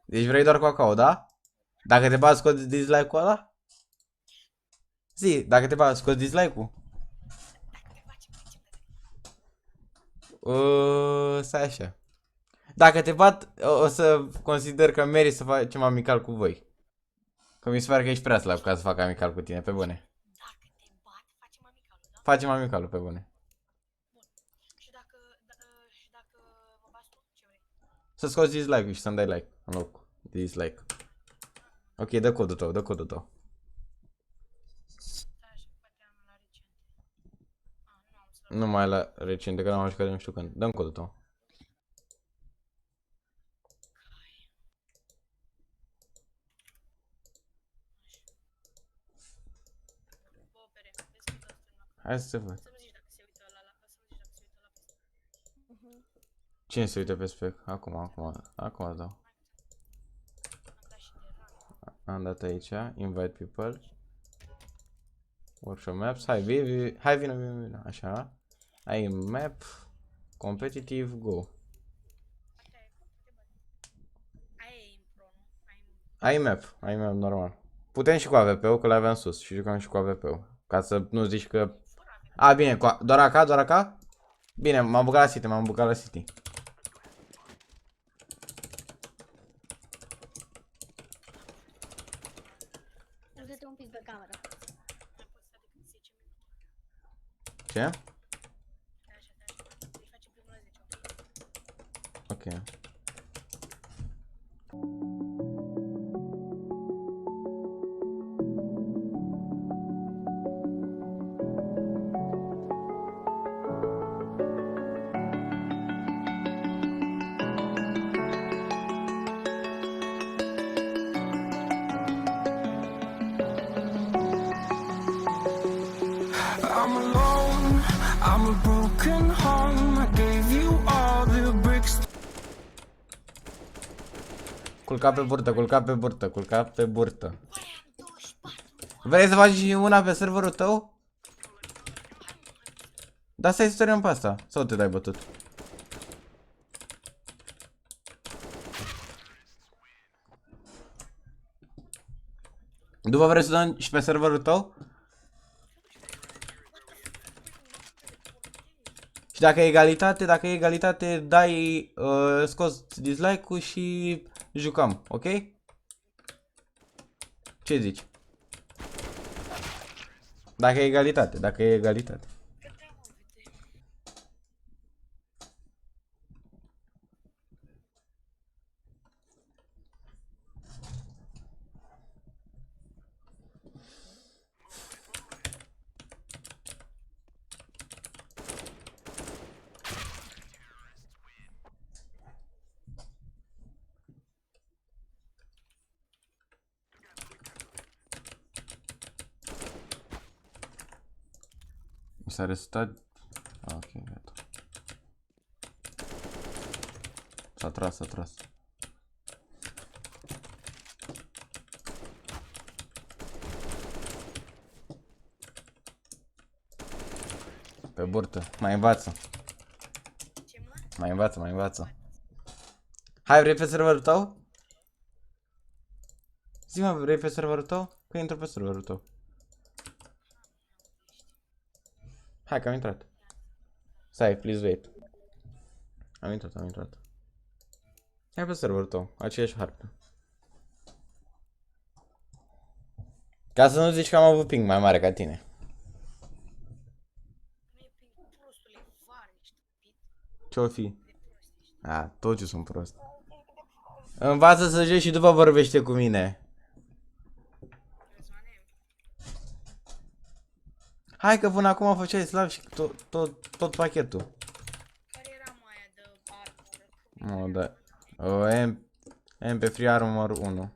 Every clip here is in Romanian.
Deci vrei doar cacao, da? Dacă te bați, scoți dislike-ul ăla? Zi, dacă te bați, scoți dislike-ul. Stai așa. Dacă te bat, o să consider că meriți să facem amical cu voi. Că mi se pare că ești prea slab ca să fac amical cu tine, pe bune. Dacă te bat, facem amicalul, da? Facem amicalul, pe bune. Bun. Și dacă mă bați tu, ce vrei? Să scoți dislike-ul și să-mi dai like în loc de dislike. Ok, dă codul tău, dă codul tău. Stai așa, poate am la recente. Nu am să Nu mai la recent, că n-am jucat de nu știu când. Dă-mi codul tău. Bă, opere, vezi că dă stânga. Hai să se văd. Să-mi zici dacă se uită ăla la... Să-mi zici dacă se uită ăla peste. Cine se uită pe spec? Acum îți dau. Am dat și de rang. Am dat aici, invite people. Workshop maps, hai vină, așa. Ai map, competitive, go. Asta e, te bat. Aia e impro, nu? Ai Ai map normal. Putem și cu AVP-ul, că l-aveam sus și jucăm și cu AVP-ul. Ca să nu zici că... fără avea. A, bine, doar AK, doar AK? Bine, m-am băgat la City, Dă-te un pic pe cameră. Mai poți sta decât 10 minute. Ce? Stai așa, stai așa. Îi facem primul la 10, ok? Ok. I'm alone, I'm a broken home. I gave you all the bricks. Culca pe burtă, culca pe burtă, culca pe burtă. Băi, am 24. Vrei să faci și una pe serverul tău? Da, stai să tărăm pe asta. Sau te dai bătut? După vrei să dăm și pe serverul tău? Și dacă e egalitate, dai, scoți dislike-ul și jucăm, ok? Ce zici? Dacă e egalitate. S-a resetat. Ok, gata. S-a tras. Pe burtă. Mai învață. Ce mă? Mai învață. Hai, vrei pe serverul tău? Zi-mă, vrei pe serverul tău? Că intru pe serverul tău. Hai că am intrat. Stai, please wait. Am intrat. Hai pe serverul tău, aceeași hartă. Ca să nu zici că am avut ping mai mare ca tine. Nu e prin prostule, var, ești stupid. Ce-o fi? De prost ești. A, tot ce sunt prost. Învață să joci și după vorbește cu mine. Răzvane, Hai că până acum făceai slav și tot pachetul. care era mai aia de armură? Nu, da. O, MP Free Armor 1.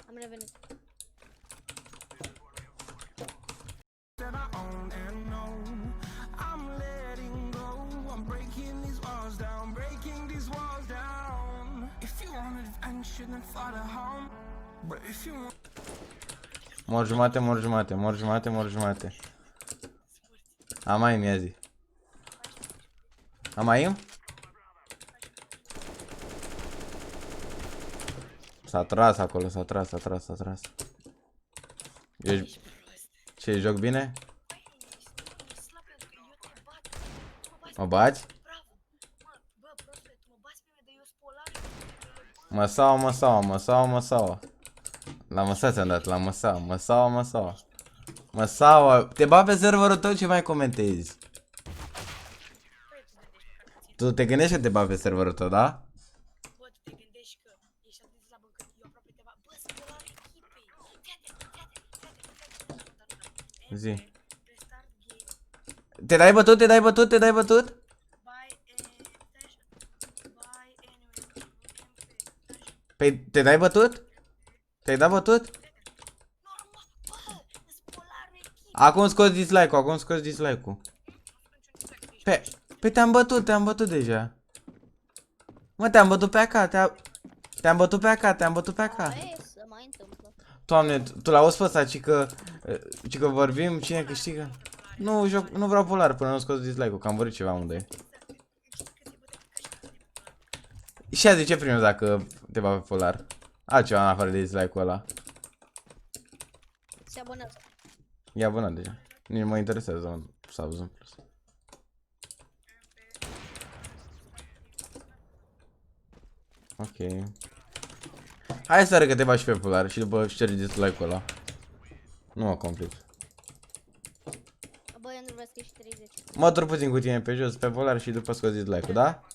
Am revenit. That I own and know. I'm letting go. I'm breaking these walls down. If you want adventure, then follow home. But if you want Mor jumate. Am mai mi-a zi. Am aim? S-a tras acolo, s-a tras. Ești... Ce, joc bine? Slab pentru că eu te bat. Mă bați? Bravo. Bă, prostule, tu mă bați pe mine, dar eu sunt polar. Măsaua. La măsa ți-am dat, la măsaua. Măsaua, te bat pe serverul tău, ce mai comentezi? Tu te gândești că te bat pe serverul tău, da? Bă, tu te gândești că ești atât de slab încât eu aproape te bat. Bă, sunt polar echipei. Fii Zi. Restart game. Te dai bătut? Buy anyway. Păi, te dai bătut? Te-ai dat bătut? Normal, bă, sunt polar echipei. Acum scoți dislike-ul, Păi te-am bătut deja. Mă, te-am bătut pe AK, te-am bătut pe AK. Aia să mai întâmplă. Doamne, tu l-auzi pe ăsta, ci că vorbim, cine câștigă? Nu vreau polar până nu scoți dislike-ul, că am vorbit ceva unde. Și azi ce primul dacă te va pe polar? Altceva în afară de dislike-ul ăla. Se abonează. E abonat deja. Nici nu mă interesează să auzim plus. Ok. Hai să arăt că te faci pe polar și după ștergi dislike-ul ăla. Nu mă complic. Bă, eu nu vreau să ieși 30. Mă tur puțin cu tine pe jos, pe polar și după scoți dislike-ul, da?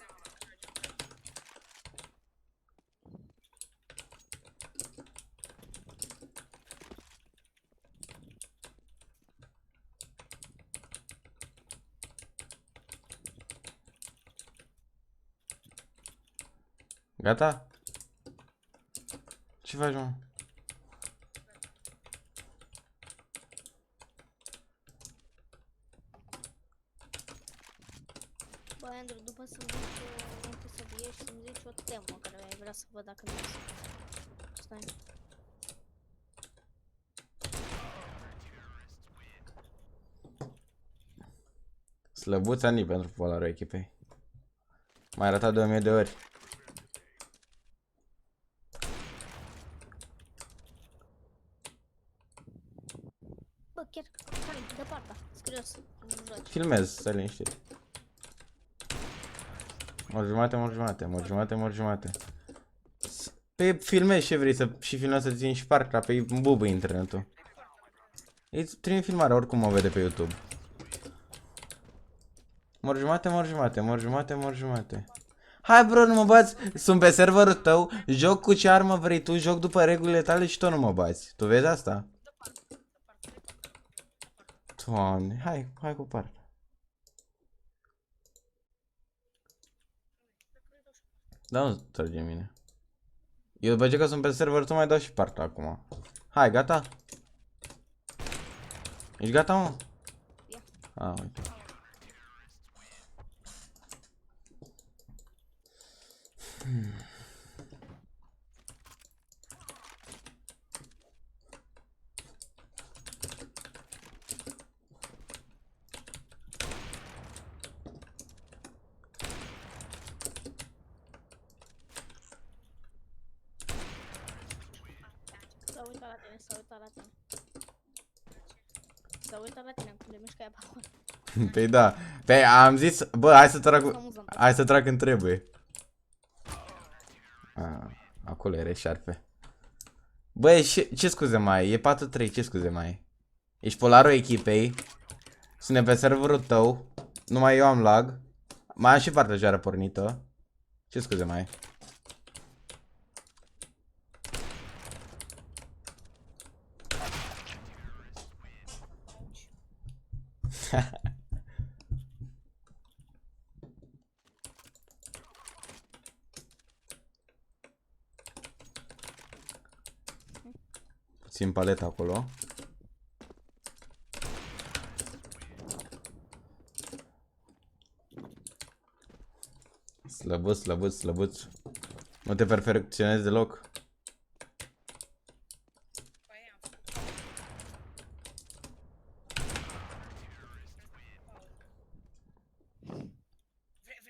Gata? Ce faci, mă? Bă, Andrew, după să zici înainte să ieși, să-mi zici o temă care ai vrea să văd dacă nu stai. Slăbuța ni pentru polarul echipei. M-ai arătat de 1000 de ori. Bă, chiar, care, de partea, serios, nu joci. Filmez, stai liniștit. Mor jumate. Pe filmezi ce vrei să și filmezi să țin și partea pe bubă internetul. Îți trimit filmarea, oricum mă vede pe YouTube. Mor jumate. Hai bro, nu mă bați, sunt pe serverul tău, joc cu ce armă vrei tu, joc după regulile tale și tot nu mă bați. Tu vezi asta? Doamne, hai cu partea. Da, nu trage mine. Eu după ce că sunt pe server, tu mai dau și partea acum. Hai, gata? Ești gata, mă? Ia. Uite. S-a uitat la tine cum de mișcă aia pe acolo. Păi da. Păi am zis, bă, hai să trag, Amuzant. hai să trag când trebuie. Acolo era șarpe. Băi, ce scuze mai ai? E 4-3, ce scuze mai ai? Ești polarul echipei. Suntem pe serverul tău. Numai eu am lag. Mai am și partea joară pornită. Ce scuze mai ai? Puțin paleta acolo. Slăbuț. Nu te perfecționezi deloc.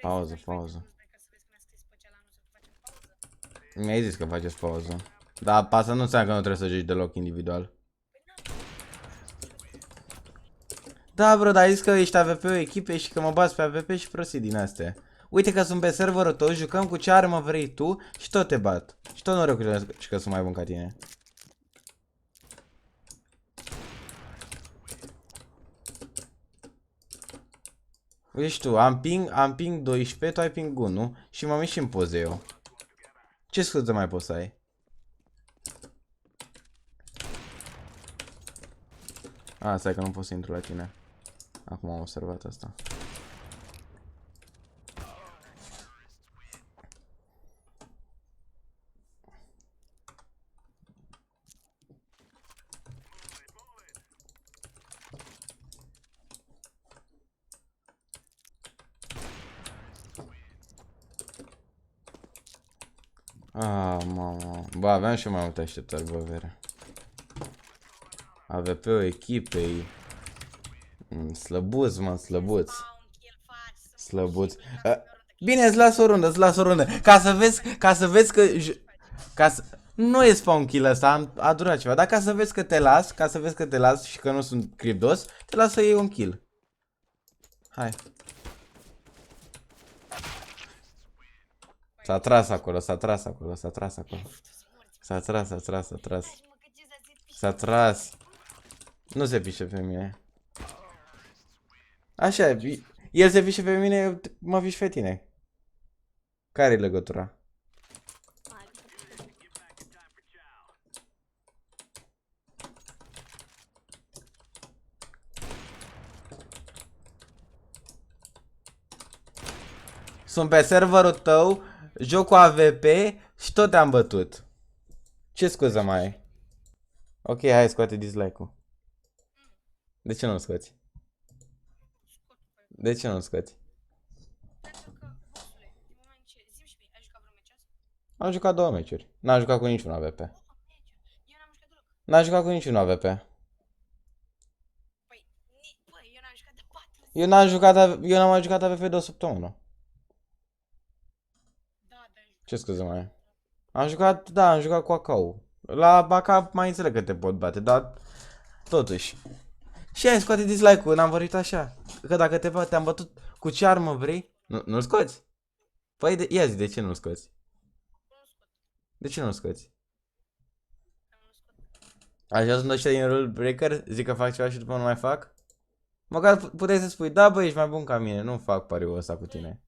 Pauză, să faci pauză. mai ca să vezi că mi-a scris pe cealaltă să facem pauză. Mi-ai zis că faceți pauză. Dar asta nu înseamnă că nu trebuie să joci deloc individual. Da, bro, dar ai zis că ești AVP-ul echipei și că mă bați pe AVP și prostii din astea. Uite că sunt pe serverul tău, jucăm cu ce armă vrei tu și tot te bat. Și tot nu recunosc că sunt mai bun ca tine. Uite tu, am ping 12, tu ai ping 1 și m-am ieșit în poze eu. Ce scuze mai poți să ai? Stai că nu pot să intru la tine. Acum am observat asta. Mamă. Bă, aveam și mai multe așteptări, bă, vere. AVP-ul echipei. Slăbuț, mă, slăbuț. Slăbuț. Bine, îți las o rundă, îți las o rundă. Ca să vezi că... Nu e spawn kill ăsta, a durat ceva. Dar ca să vezi că te las, și că nu sunt criptos, te las să iei un kill. Hai. S-a tras acolo. S-a tras. Nu se pișe pe mine. Așa, el se pișe pe mine, eu mă piș pe tine. Care-i legătura? Sunt pe serverul tău, joc cu AVP și tot te-am bătut. Ce scuză mai ai? Ok, hai, scoate dislike-ul. De ce nu-l scoți? De ce nu-l scoți? Pentru că, bossule, din moment ce... Zi-mi și mie, ai jucat vreo meci azi? Am jucat 2 meciuri. N-am jucat cu niciun AVP. Eu n-am jucat deloc. N-am jucat cu niciun AVP. Păi, eu n-am jucat de 4 zile. Eu n-am mai jucat AVP de o săptămână. Da, ai Ce scuze mai ai? Am jucat cu Acau. La AK mai înțeleg că te pot bate, dar totuși. Și hai, scoate dislike-ul, n-am vorbit așa. Că dacă te-am bătut cu ce armă vrei, nu-l scoți? Păi, ia zi, de ce nu-l scoți? De ce nu-l scoți? Așa sunt ăștia din Rule Breaker, zic că fac ceva și după nu mai fac? Măcar puteai să spui, da bă, ești mai bun ca mine, nu fac pariul ăsta cu tine.